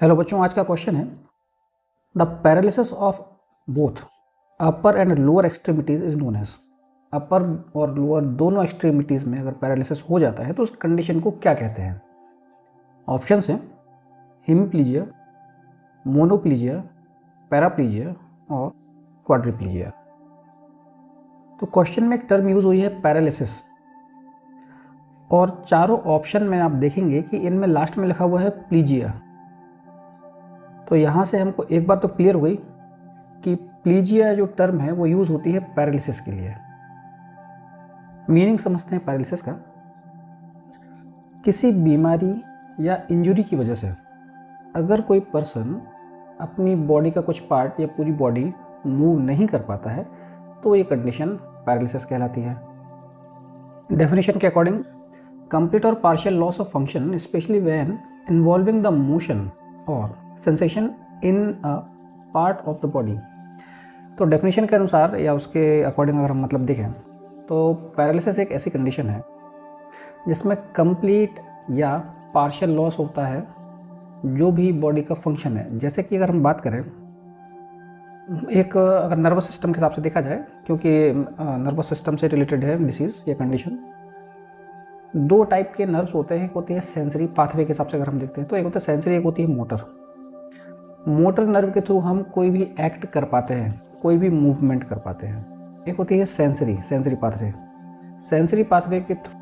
Hello बच्चों, आज का क्वेश्चन है the paralysis of both upper and lower extremities is known as. Upper और लोअर दोनों एक्सट्रीमिटीज में अगर पैरालिसिस हो जाता है तो उस कंडीशन को क्या कहते हैं। ऑप्शंस हैं हेमीप्लीजिया, मोनोप्लीजिया, पैराप्लीजिया और क्वाड्रिप्लीजिया। तो क्वेश्चन में एक टर्म यूज हुई है पैरालिसिस, और चारों ऑप्शन में आप देखेंगे कि इनमें लास्ट में लिखा हुआ है प्लीजिया। तो यहाँ से हमको एक बात तो क्लियर हो गई कि प्लीजिया जो टर्म है वो यूज़ होती है पैरालिसिस के लिए। मीनिंग समझते हैं पैरालिसिस का। किसी बीमारी या इंजरी की वजह से अगर कोई पर्सन अपनी बॉडी का कुछ पार्ट या पूरी बॉडी मूव नहीं कर पाता है तो ये कंडीशन पैरालिसिस कहलाती है। डेफिनेशन के अकॉर्डिंग कंप्लीट और partial loss of function specially when involving the motion और sensation in a part of the body. तो डेफिनेशन के अनुसार या उसके अकॉर्डिंग अगर हम मतलब देखें तो पैरालिसिस एक ऐसी कंडीशन है जिसमें कंप्लीट या पार्शियल लॉस होता है जो भी बॉडी का फंक्शन है। जैसे कि अगर हम बात करें एक अगर नर्वस सिस्टम के हिसाब से देखा जाए, क्योंकि नर्वस सिस्टम से रिलेटेड है डिसीज़ या कंडीशन। दो टाइप के नर्व्स होते हैं, एक होती है सेंसरी पाथवे के हिसाब से अगर हम देखते हैं तो एक होता है सेंसरी, एक होती है मोटर। मोटर नर्व के थ्रू हम कोई भी एक्ट कर पाते हैं, कोई भी मूवमेंट कर पाते हैं। एक होती है सेंसरी पाथवे। सेंसरी पाथवे के थ्रू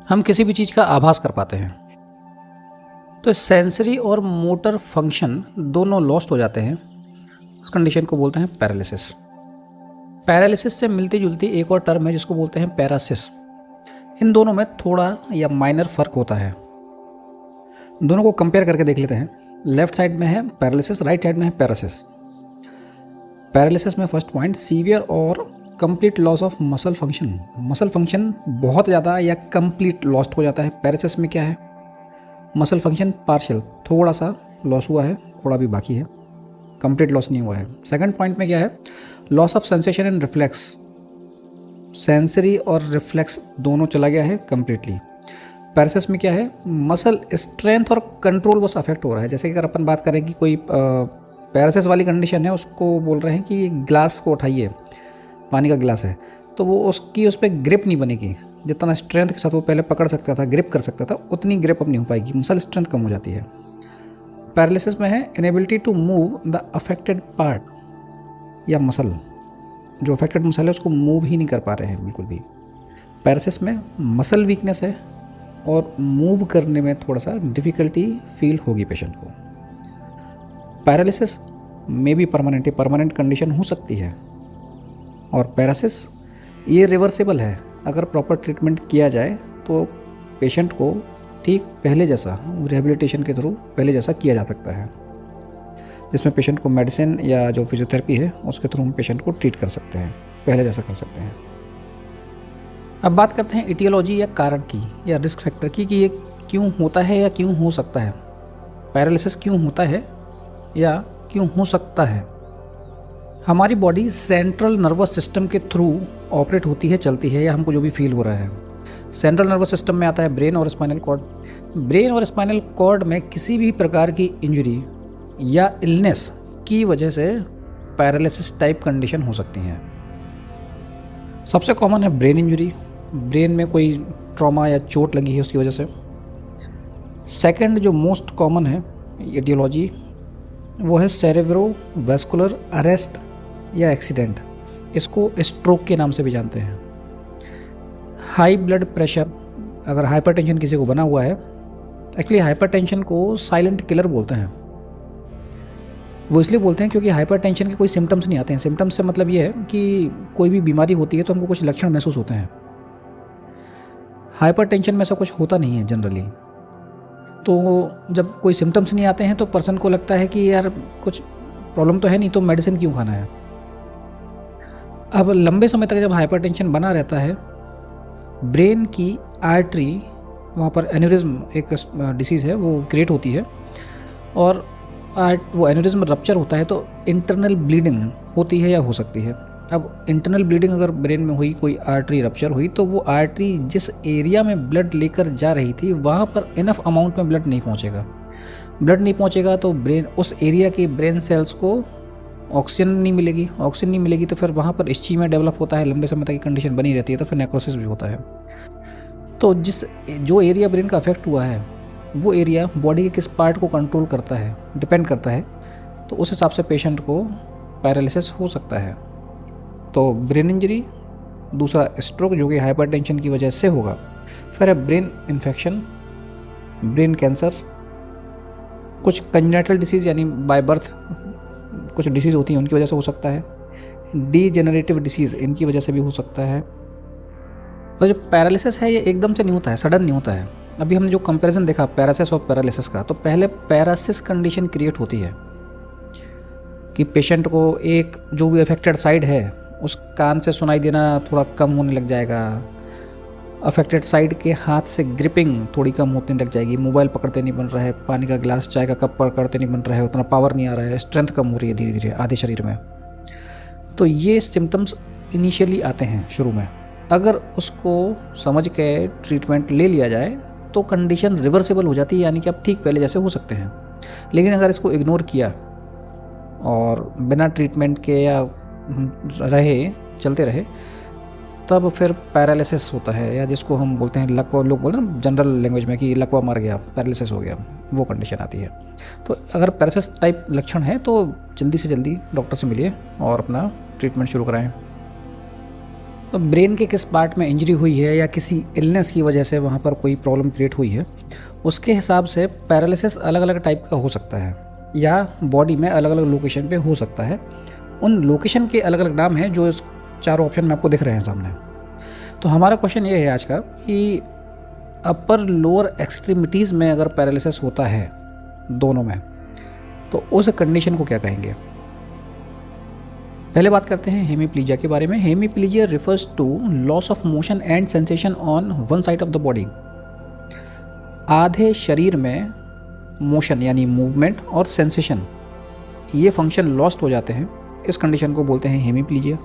हम किसी भी चीज़ का आभास कर पाते हैं। तो सेंसरी और मोटर फंक्शन दोनों लॉस्ट हो जाते हैं, उस कंडीशन को बोलते हैं पैरालिसिस। पैरालिसिस से मिलती जुलती एक और टर्म है जिसको बोलते हैं पैरासिस। इन दोनों में थोड़ा या माइनर फर्क होता है। दोनों को कंपेयर करके देख लेते हैं। लेफ्ट साइड में है पैरालिसिस, राइट साइड में है पैरासिस। पैरालिसिस में फर्स्ट पॉइंट सीवियर और complete loss of muscle function. Muscle function बहुत ज़्यादा या कंप्लीट लॉस्ट हो जाता है। पैरासिस में क्या है, मसल फंक्शन पार्शियल, थोड़ा सा लॉस हुआ है, थोड़ा भी बाकी है, कंप्लीट लॉस नहीं हुआ है। सेकंड पॉइंट में क्या है, loss of sensation and reflex. Sensory और रिफ्लेक्स दोनों चला गया है कंप्लीटली। पैरासिस में क्या है, मसल स्ट्रेंथ और कंट्रोल बस अफेक्ट हो रहा है। जैसे कि अगर अपन बात करें कि कोई पैरासिस वाली कंडीशन है, उसको बोल रहे हैं कि ग्लास को उठाइए, पानी का गिलास है, तो वो उसकी उस पर ग्रिप नहीं बनेगी। जितना स्ट्रेंथ के साथ वो पहले पकड़ सकता था, ग्रिप कर सकता था, उतनी ग्रिप अब नहीं हो पाएगी, मसल स्ट्रेंथ कम हो जाती है। पैरालिसिस में है inability to move the affected part या मसल। जो अफेक्टेड मसल है उसको मूव ही नहीं कर पा रहे हैं बिल्कुल भी। पैरालिसिस में मसल वीकनेस है और मूव करने में थोड़ा सा डिफ़िकल्टी फील होगी पेशेंट को। पैरालिसिस में भी परमानेंट कंडीशन हो सकती है, और पैरालिसिस ये रिवर्सेबल है। अगर प्रॉपर ट्रीटमेंट किया जाए तो पेशेंट को ठीक पहले जैसा रिहेबिलिटेशन के थ्रू पहले जैसा किया जा सकता है, जिसमें पेशेंट को मेडिसिन या जो फिजियोथेरेपी है उसके थ्रू हम पेशेंट को ट्रीट कर सकते हैं, पहले जैसा कर सकते हैं। अब बात करते हैं इटियोलॉजी या कारण की या रिस्क फैक्टर की कि ये क्यों होता है या क्यों हो सकता है। पैरालिसिस क्यों होता है या क्यों हो सकता है। हमारी बॉडी सेंट्रल नर्वस सिस्टम के थ्रू ऑपरेट होती है, चलती है, या हमको जो भी फील हो रहा है। सेंट्रल नर्वस सिस्टम में आता है ब्रेन और स्पाइनल कॉर्ड। ब्रेन और स्पाइनल कॉर्ड में किसी भी प्रकार की इंजरी या इलनेस की वजह से पैरालिसिस टाइप कंडीशन हो सकती हैं। सबसे कॉमन है ब्रेन इंजरी, ब्रेन में कोई ट्रॉमा या चोट लगी है उसकी वजह से। सेकंड जो मोस्ट कॉमन है एटियोलॉजी, वो है सेरेब्रोवैस्कुलर अरेस्ट या एक्सीडेंट। इसको स्ट्रोक के नाम से भी जानते हैं। हाई ब्लड प्रेशर, अगर हाइपरटेंशन किसी को बना हुआ है, एक्चुअली हाइपरटेंशन को साइलेंट किलर बोलते हैं। वो इसलिए बोलते हैं क्योंकि हाइपरटेंशन के कोई सिम्टम्स नहीं आते हैं। सिम्टम्स से मतलब ये है कि कोई भी बीमारी होती है तो हमको कुछ लक्षण महसूस होते हैं। हाइपरटेंशन में ऐसा कुछ होता नहीं है जनरली। तो जब कोई सिम्टम्स नहीं आते हैं तो पर्सन को लगता है कि यार कुछ प्रॉब्लम तो है नहीं, तो मेडिसिन क्यों खाना है। अब लंबे समय तक जब हाइपरटेंशन बना रहता है, ब्रेन की आर्टरी, वहाँ पर एन्यूरिज्म एक डिसीज़ है वो क्रिएट होती है, और वो एन्यूरिज्म रप्चर होता है तो इंटरनल ब्लीडिंग होती है या हो सकती है। अब इंटरनल ब्लीडिंग अगर ब्रेन में हुई, कोई आर्टरी रप्चर हुई, तो वो आर्टरी जिस एरिया में ब्लड लेकर जा रही थी वहाँ पर इनफ अमाउंट में ब्लड नहीं पहुँचेगा। ब्लड नहीं पहुंचेगा तो ब्रेन, उस एरिया के ब्रेन सेल्स को ऑक्सीजन नहीं मिलेगी, ऑक्सीजन नहीं मिलेगी तो फिर वहाँ पर इस्चीमिया डेवलप होता है, लंबे समय तक की कंडीशन बनी रहती है, तो फिर नेक्रोसिस भी होता है। तो जो एरिया ब्रेन का अफेक्ट हुआ है वो एरिया बॉडी के किस पार्ट को कंट्रोल करता है, डिपेंड करता है, तो उस हिसाब से पेशेंट को पैरालिसिस हो सकता है। तो ब्रेन इंजरी, दूसरा स्ट्रोक जो कि हाइपरटेंशन की वजह से होगा, फिर है ब्रेन इन्फेक्शन, ब्रेन कैंसर, कुछ कंजेनिटल डिसीज़ यानी बाय बर्थ कुछ डिसीज़ होती हैं उनकी वजह से हो सकता है, डीजेनरेटिव डिसीज़ इनकी वजह से भी हो सकता है। और जो पैरालिसिस है ये एकदम से नहीं होता है, सडन नहीं होता है। अभी हमने जो कंपैरिजन देखा पैरासिस और पैरालिसिस का, तो पहले पैरासिस कंडीशन क्रिएट होती है कि पेशेंट को एक जो भी अफेक्टेड साइड है उस कान से सुनाई देना थोड़ा कम होने लग जाएगा, अफेक्टेड साइड के हाथ से ग्रिपिंग थोड़ी कम होने लग जाएगी, मोबाइल पकड़ते नहीं बन रहा है, पानी का गिलास चाय का कप पकड़ते नहीं बन रहा है, उतना पावर नहीं आ रहा है, स्ट्रेंथ कम हो रही है धीरे धीरे आधे शरीर में। तो ये सिम्टम्स इनिशियली आते हैं शुरू में। अगर उसको समझ के ट्रीटमेंट ले लिया जाए तो कंडीशन रिवर्सिबल हो जाती है, यानी कि आप ठीक पहले जैसे हो सकते हैं। लेकिन अगर इसको इग्नोर किया और बिना ट्रीटमेंट के या चलते रहे तब फिर पैरालिसिस होता है, या जिसको हम बोलते हैं लकवा, लोग बोलते हैं जनरल लैंग्वेज में कि लकवा मार गया, पैरालिसिस हो गया, वो कंडीशन आती है। तो अगर पैरालिसिस टाइप लक्षण है तो जल्दी से जल्दी डॉक्टर से मिलिए और अपना ट्रीटमेंट शुरू कराएं। तो ब्रेन के किस पार्ट में इंजरी हुई है या किसी इलनेस की वजह से वहाँ पर कोई प्रॉब्लम क्रिएट हुई है, उसके हिसाब से पैरालिसिस अलग अलग टाइप का हो सकता है या बॉडी में अलग अलग लोकेशन पे हो सकता है। उन लोकेशन के अलग अलग नाम हैं जो इस चारों ऑप्शन में आपको दिख रहे हैं सामने। तो हमारा क्वेश्चन ये है आज का कि अपर लोअर एक्सट्रीमिटीज़ में अगर पैरालिसिस होता है दोनों में, तो उस कंडीशन को क्या कहेंगे। पहले बात करते हैं हेमीप्लीजिया के बारे में। Hemiplegia refers to loss of motion and sensation on one side of the body. आधे शरीर में मोशन यानी मूवमेंट और सेंसेशन, ये फंक्शन लॉस्ट हो जाते हैं, इस कंडीशन को बोलते हैं हेमीप्लीजिया।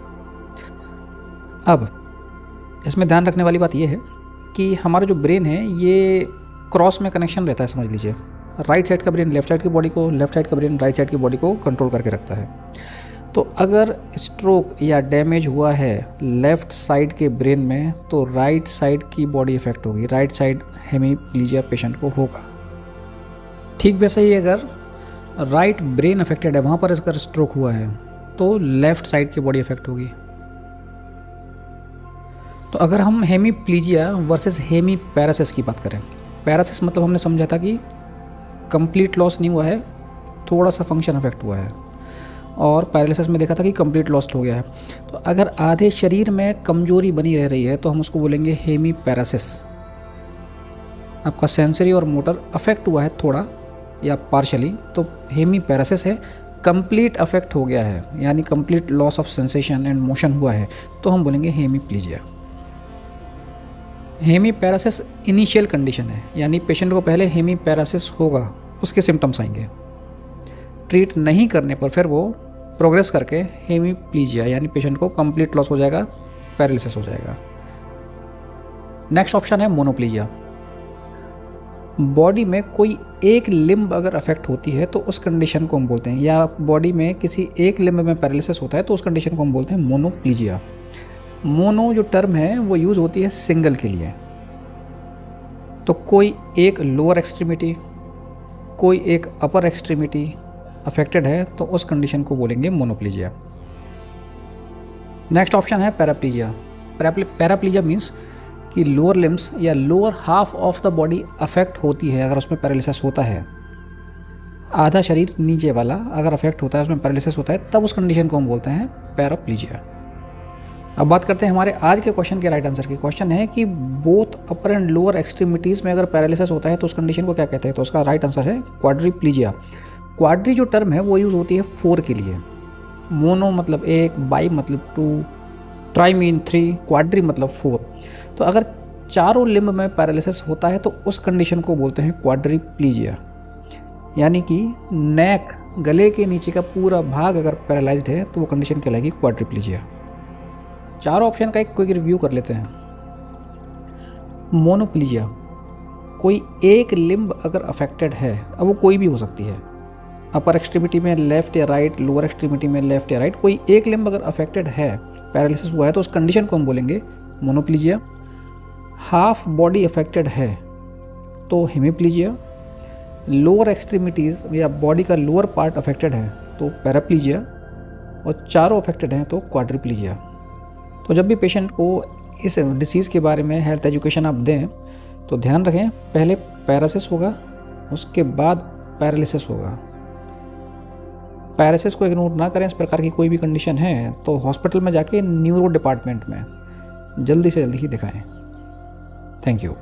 अब इसमें ध्यान रखने वाली बात यह है कि हमारा जो ब्रेन है ये क्रॉस में कनेक्शन रहता है, समझ लीजिए। राइट साइड का ब्रेन लेफ्ट साइड की बॉडी को, लेफ्ट साइड का ब्रेन राइट साइड की बॉडी को कंट्रोल करके रखता है। तो अगर स्ट्रोक या डैमेज हुआ है लेफ्ट साइड के ब्रेन में तो राइट साइड की बॉडी इफेक्ट होगी, राइट साइड हेमीप्लीजिया पेशेंट को होगा। ठीक वैसे ही अगर राइट ब्रेन अफेक्टेड है, वहाँ पर अगर स्ट्रोक हुआ है तो लेफ्ट साइड की बॉडी इफेक्ट होगी। तो अगर हम हेमीप्लीजिया वर्सेस हेमीपैरासिस की बात करें, पैरासिस मतलब हमने समझा था कि कंप्लीट लॉस नहीं हुआ है, थोड़ा सा फंक्शन अफेक्ट हुआ है, और पैरालिसिस में देखा था कि कंप्लीट लॉस्ट हो गया है। तो अगर आधे शरीर में कमजोरी बनी रह रही है तो हम उसको बोलेंगे हेमीपैरासिस। आपका सेंसरी और मोटर अफेक्ट हुआ है थोड़ा या पार्शली, तो हेमीपैरासिस है। कंप्लीट अफेक्ट हो गया है यानी complete loss of sensation and motion हुआ है तो हम बोलेंगे हेमीप्लीजिया। हेमीपैरासिस इनिशियल कंडीशन है, यानी पेशेंट को पहले हेमीपैरासिस होगा, उसके सिम्टम्स आएंगे। ट्रीट नहीं करने पर फिर वो प्रोग्रेस करके हेमीप्लीजिया यानी पेशेंट को कंप्लीट लॉस हो जाएगा, पैरालिसिस हो जाएगा। नेक्स्ट ऑप्शन है मोनोप्लीजिया। बॉडी में कोई एक लिम्ब अगर अफेक्ट होती है तो उस कंडीशन को हम बोलते हैं, या बॉडी में किसी एक लिम्ब में पैरालिसिस होता है तो उस कंडीशन को हम बोलते हैं मोनोप्लीजिया। मोनो जो टर्म है वो यूज़ होती है सिंगल के लिए। तो कोई एक लोअर एक्सट्रीमिटी, कोई एक अपर एक्सट्रीमिटी अफेक्टेड है तो उस कंडीशन को बोलेंगे मोनोप्लीजिया। नेक्स्ट ऑप्शन है पैराप्लीजिया। पैराप्लीजिया मीन्स कि लोअर लिम्स या lower half of the body affect होती है अगर उसमें पैरालिसिस होता है। आधा शरीर नीचे वाला अगर अफेक्ट होता है, उसमें पैरालिसिस होता है, तब उस कंडीशन को हम बोलते हैं पैराप्लीजिया। अब बात करते हैं हमारे आज के क्वेश्चन के राइट आंसर की। क्वेश्चन है कि both upper and lower extremities में अगर पैरालिसिस होता है तो उस कंडीशन को क्या कहते हैं। तो उसका राइट आंसर है क्वाड्रीप्लीजिया। क्वाड्री जो टर्म है वो यूज़ होती है 4 के लिए। मोनो मतलब एक, बाई मतलब 2, ट्राई मीन 3, क्वाड्री मतलब 4। तो अगर चारों लिम्ब में पैरालिसिस होता है तो उस कंडीशन को बोलते हैं क्वाड्रीप्लीजिया, यानी कि नेक, गले के नीचे का पूरा भाग अगर पैरालाइज्ड है तो वो कंडीशन कहलाएगी क्वाड्रीप्लीजिया। चारों ऑप्शन का एक क्विक रिव्यू कर लेते हैं। मोनोप्लीजिया, कोई एक लिम्ब अगर अफेक्टेड है, अब वो कोई भी हो सकती है, अपर एक्सट्रीमिटी में लेफ़्ट या राइट, लोअर एक्सट्रीमिटी में लेफ़्ट या राइट, कोई एक लिम्ब अगर अफेक्टेड है, पैरालिसिस हुआ है, तो उस कंडीशन को हम बोलेंगे मोनोप्लीजिया। हाफ बॉडी अफेक्टेड है तो हेमीप्लीजिया। लोअर एक्सट्रीमिटीज़ या बॉडी का लोअर पार्ट अफेक्टेड है तो पैराप्लीजिया, और चारों अफेक्टेड हैं तो क्वाड्रिप्लीजिया। तो जब भी पेशेंट को इस डिसीज़ के बारे में हेल्थ एजुकेशन आप दें तो ध्यान रखें, पहले पैरालिसिस होगा, उसके बाद पैरालिसिस होगा। पैरालिसिस को इग्नोर ना करें। इस प्रकार की कोई भी कंडीशन है तो हॉस्पिटल में जाके न्यूरो डिपार्टमेंट में जल्दी से जल्दी ही दिखाएं। Thank you.